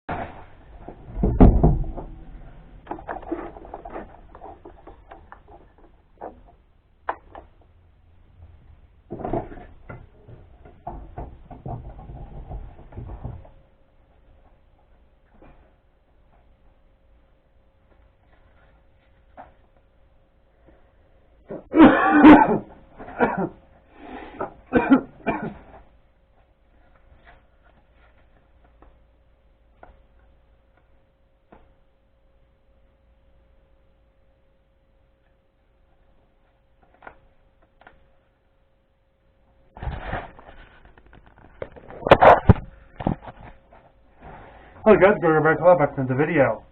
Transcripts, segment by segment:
Hello guys, welcome back to the video.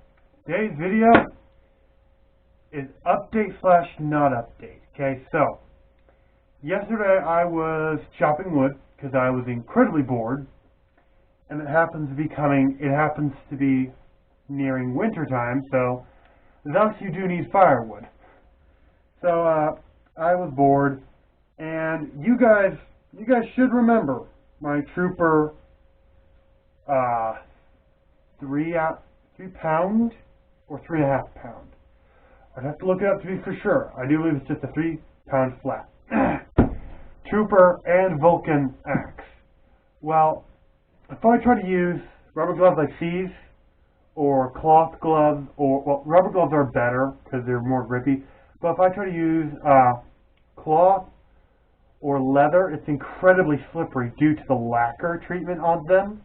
Today's video is update slash not update. Okay, so yesterday I was chopping wood because I was incredibly bored, and it happens to be nearing winter time, so thus you do need firewood. So I was bored, and you guys should remember my Trooper 3 pound or 3.5 pound. I'd have to look it up to be for sure. I do believe it's just a 3 pound flat. Trooper and Vulcan axe. Well, if I try to use rubber gloves like these, or cloth gloves, well, rubber gloves are better because they're more grippy, but if I try to use cloth or leather, it's incredibly slippery due to the lacquer treatment on them.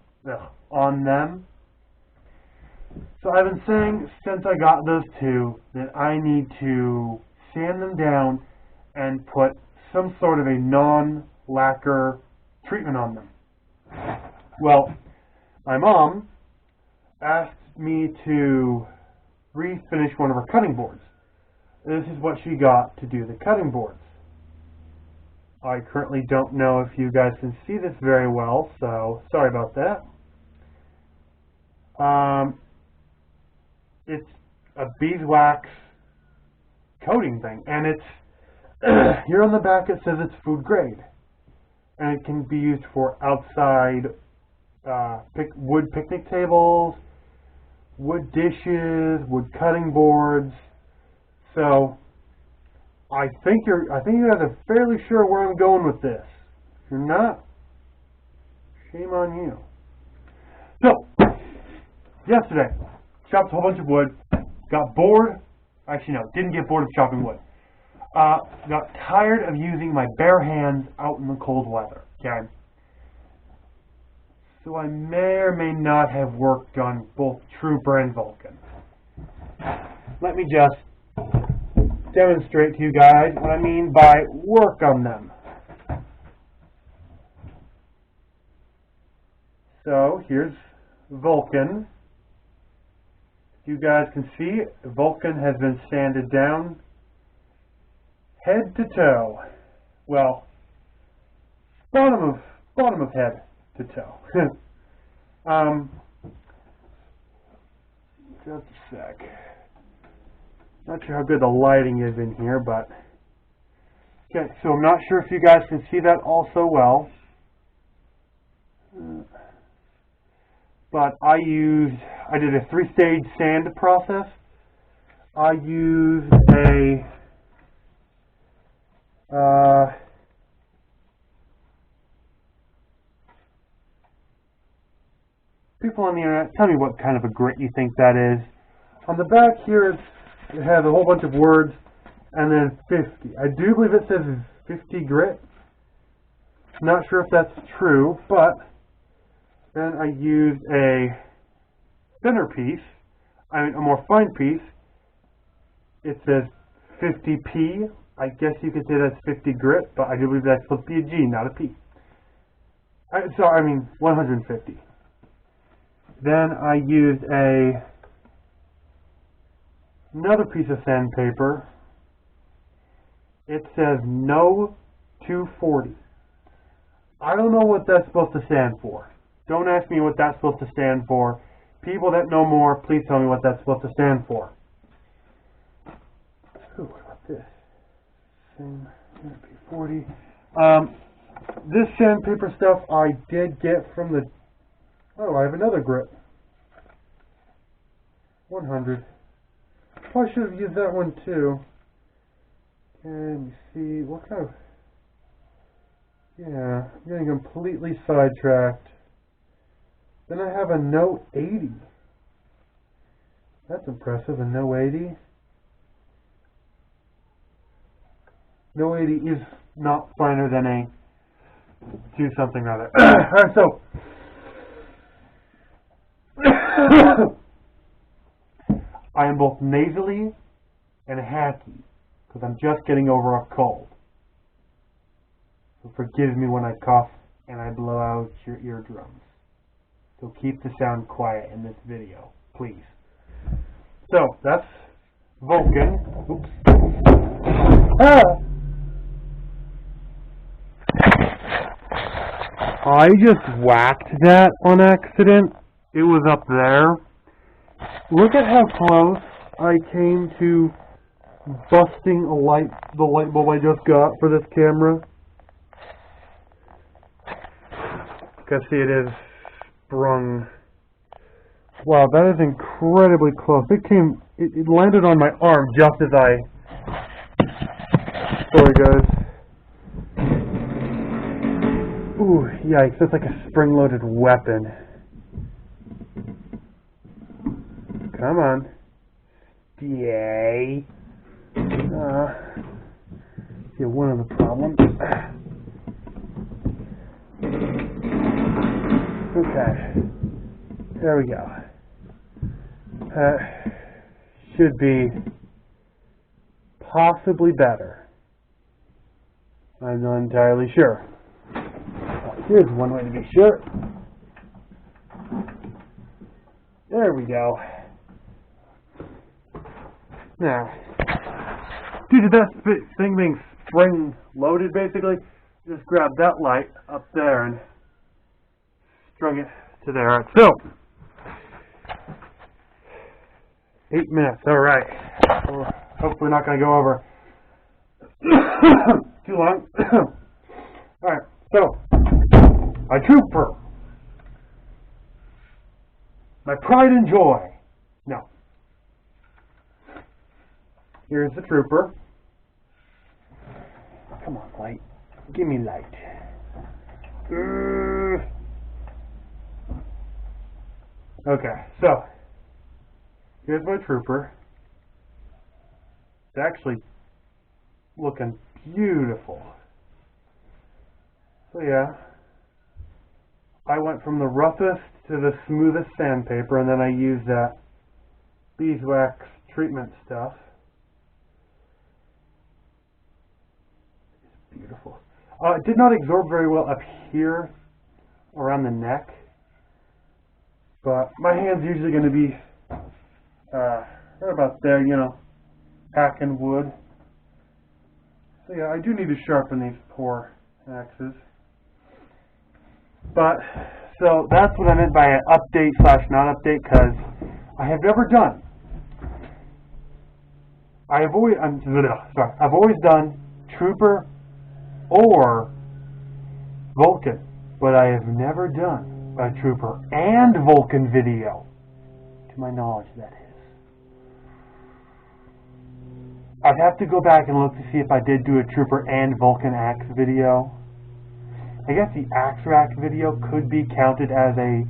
So I've been saying since I got those two that I need to sand them down and put some sort of a non-lacquer treatment on them. Well, my mom asked me to refinish one of her cutting boards. This is what she got to do the cutting boards. I currently don't know if you guys can see this very well, so sorry about that. It's a beeswax coating thing, and it's here on the back it says it's food grade, and it can be used for outside wood picnic tables, wood dishes, wood cutting boards. So I think you guys are fairly sure where I'm going with this. If you're not, shame on you. So yesterday, chopped a whole bunch of wood, got bored. Actually, no, didn't get bored of chopping wood. Got tired of using my bare hands out in the cold weather. Okay, so I may or may not have worked on both Trooper and Vulcan. Let me just demonstrate to you guys what I mean by work on them. So here's Vulcan. You guys can see Vulcan has been sanded down head to toe. Well, bottom of head to toe. Just a sec. Not sure how good the lighting is in here, but okay. So I'm not sure if you guys can see that also well. But I did a 3-stage sand process. I used people on the internet, tell me what kind of a grit you think that is. On the back here, it has a whole bunch of words, and then 50. I do believe it says 50 grit. Not sure if that's true, but then I used a thinner piece, a more fine piece. It says 50P. I guess you could say that's 50 grit, but I do believe that's supposed to be a G, not a P. 150. Then I used another piece of sandpaper. It says No 240. I don't know what that's supposed to stand for. Don't ask me what that's supposed to stand for. People that know more, please tell me what that's supposed to stand for. Ooh, what about this? P40. This sandpaper stuff I did get from the... Oh, I have another grit. 100. Probably should have used that one too. Can you see what kind of... Yeah, I'm getting completely sidetracked. Then I have a No 80. That's impressive, a No 80. No 80 is not finer than a do something or other. Alright, so I am both nasally and hacky because I'm just getting over a cold. So forgive me when I cough and I blow out your eardrums. So keep the sound quiet in this video, please. So that's Vulcan. Oops. Ah! I just whacked that on accident. It was up there. Look at how close I came to busting the light bulb I just got for this camera. You can see it is sprung. Wow, that is incredibly close. It landed on my arm just as I... Sorry guys. Ooh, yikes, that's like a spring-loaded weapon. Come on. Yay. Yeah, one of the problems. Okay. There we go. Should be possibly better. I'm not entirely sure. Here's one way to be sure. There we go. Now, due to that thing being spring-loaded, basically, just grab that light up there and strung it to there. Alright, so 8 minutes. Alright. We're hopefully not going to go over too long. Alright, so a trooper. My pride and joy. No. Here's the trooper. Come on, light. Give me light. Okay, so here's my trooper. It's actually looking beautiful. So yeah, I went from the roughest to the smoothest sandpaper, and then I used that beeswax treatment stuff. It's beautiful. It did not absorb very well up here around the neck, but my hand's usually going to be right about there, you know, hacking wood. So yeah, I do need to sharpen these poor axes. But, so that's what I meant by an update / not update, because I have never done. I've always done Trooper or Vulcan, but I have never done a Trooper and Vulcan video, to my knowledge, that is. I'd have to go back and look to see if I did do a Trooper and Vulcan axe video. I guess the axe rack video could be counted as a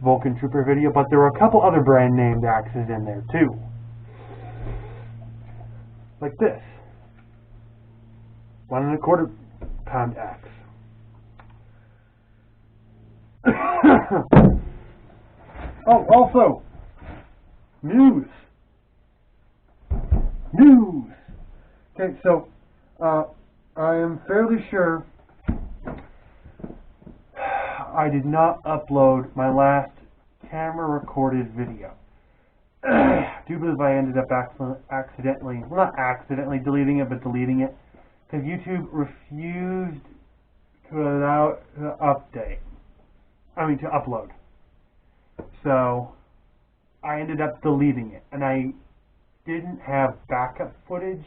Vulcan Trooper video, but there were a couple other brand named axes in there too. Like this. 1 1/4 pound axe. Oh, also, news. Okay, so I am fairly sure I did not upload my last camera recorded video. I do believe I ended up accidentally, well, not accidentally deleting it, but deleting it, because YouTube refused to allow to upload. So I ended up deleting it, and I didn't have backup footage.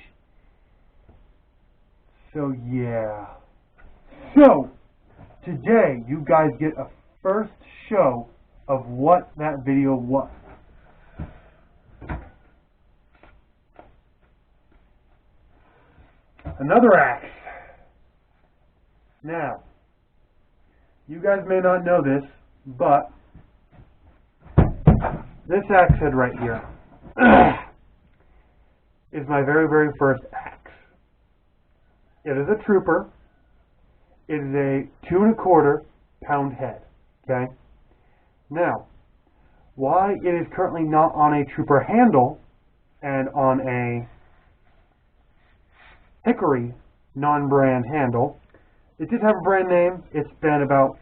So yeah. So today you guys get a first show of what that video was. Another axe. Now, you guys may not know this, but this axe head right here is my very, very first axe. It is a trooper. It is a 2 1/4 pound head. Okay? Now, why it is currently not on a trooper handle and on a Hickory non-brand handle, it did have a brand name. It's been about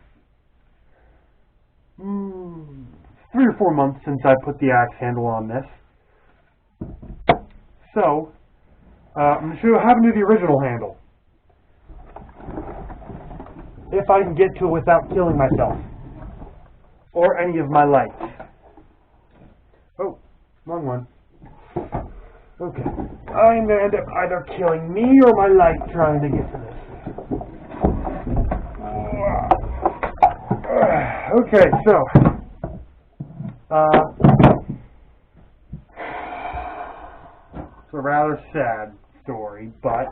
3 or 4 months since I put the axe handle on this. So, I'm going to show you how to do the original handle. If I can get to it without killing myself. Or any of my lights. Oh, wrong one. Okay. I'm going to end up either killing me or my light trying to get to this. Okay, so. It's a rather sad story, but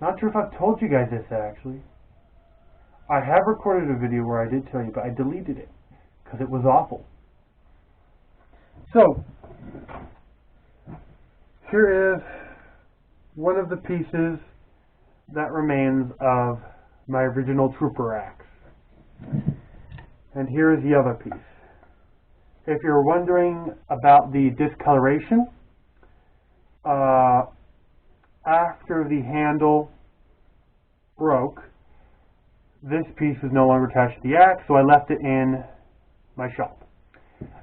not sure if I've told you guys this actually. I have recorded a video where I did tell you, but I deleted it because it was awful. So, here is one of the pieces that remains of my original trooper axe. And here is the other piece. If you're wondering about the discoloration, after the handle broke, this piece was no longer attached to the axe, so I left it in my shop.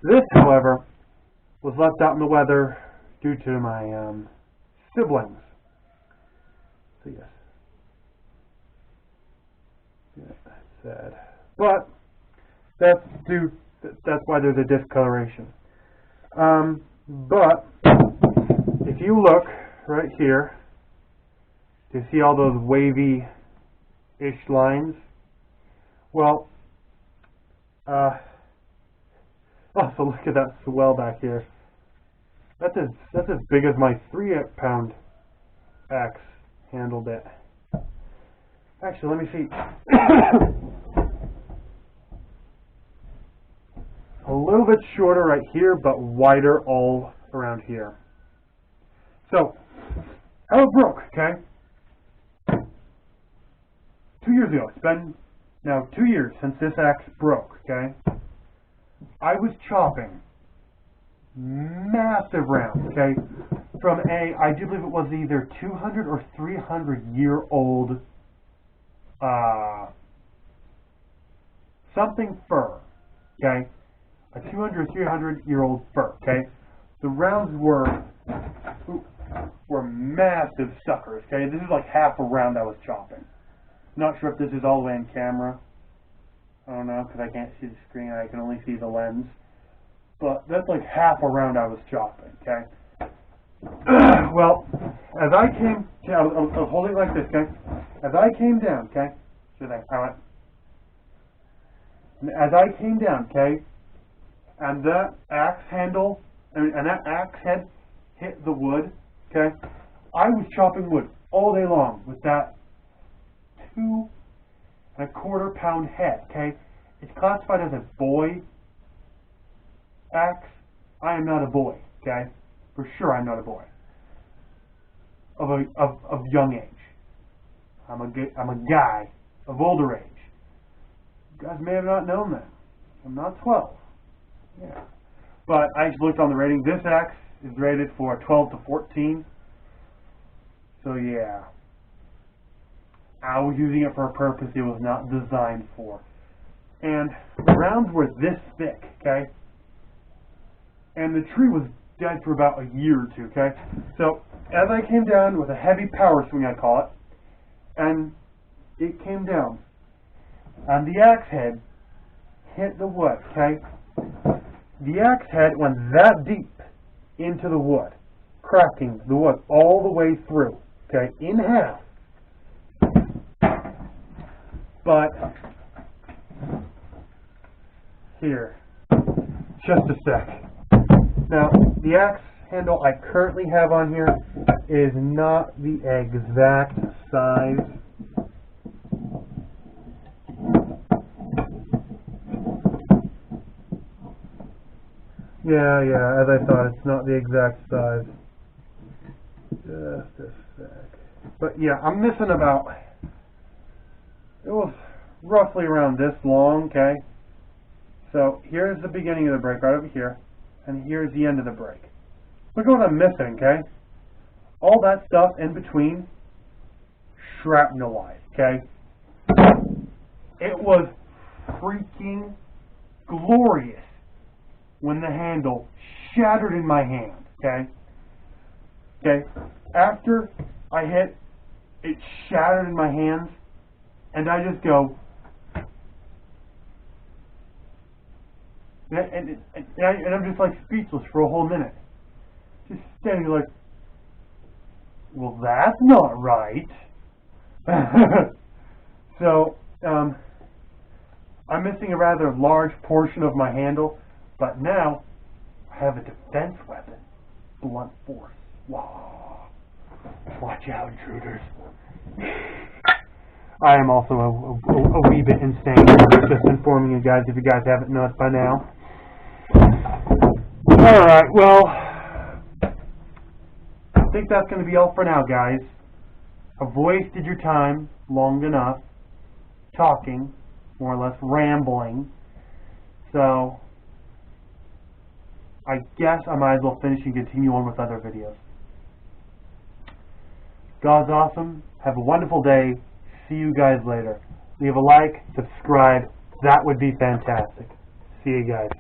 This, however, was left out in the weather due to my siblings. So yes. Yeah, that's sad. But that's why there's a discoloration. But if you look right here, do you see all those wavy-ish lines? Well, oh, so look at that swell back here. That's as big as my 3-pound axe handled it. Actually, let me see. A little bit shorter right here, but wider all around here. So, how it broke, okay? 2 years ago. It's been now 2 years since this axe broke, okay? I was chopping massive rounds, okay? From I do believe it was either 200 or 300 year old something fir, okay? A 200 or 300 year old fir, okay? The rounds were massive suckers, okay? This is like half a round I was chopping. Not sure if this is all the way in camera. I don't know, because I can't see the screen. I can only see the lens. But that's like half a round I was chopping, okay? Well, as I came, I was holding it like this, okay? As I came down, okay? As I came down, okay? And that axe handle, and that axe head hit the wood, okay? I was chopping wood all day long with that 2 1/4 pound head, okay? It's classified as a boy axe. I am not a boy, okay? For sure I'm not a boy. Of young age. I'm a guy of older age. You guys may have not known that. I'm not 12. Yeah. But I just looked on the rating. This axe is rated for 12 to 14. So yeah. I was using it for a purpose it was not designed for. And the rounds were this thick, okay? And the tree was dead for about a year or two, okay? So, as I came down with a heavy power swing, I call it, and it came down, and the axe head hit the wood, okay? The axe head went that deep into the wood, cracking the wood all the way through, okay, in half. But, here, just a sec. Now, the axe handle I currently have on here is not the exact size. Yeah, as I thought, it's not the exact size. Just a sec. But yeah, I'm missing about, it was roughly around this long, okay? So here's the beginning of the break right over here, and here's the end of the break. Look at what I'm missing, okay? All that stuff in between, shrapnelized, okay? It was freaking glorious when the handle shattered in my hand, okay? Okay, after I hit, it shattered in my hands, and I just go, and I'm just like speechless for a whole minute. Just standing like, well, that's not right. So, I'm missing a rather large portion of my handle, but now I have a defense weapon, blunt force. Wow. Watch out, intruders. I am also a wee bit insane. Just informing you guys if you guys haven't noticed by now. Alright, well, I think that's going to be all for now, guys. I've wasted your time long enough talking, more or less rambling. So, I guess I might as well finish and continue on with other videos. God's awesome. Have a wonderful day. See you guys later. Leave a like, subscribe. That would be fantastic. See you guys.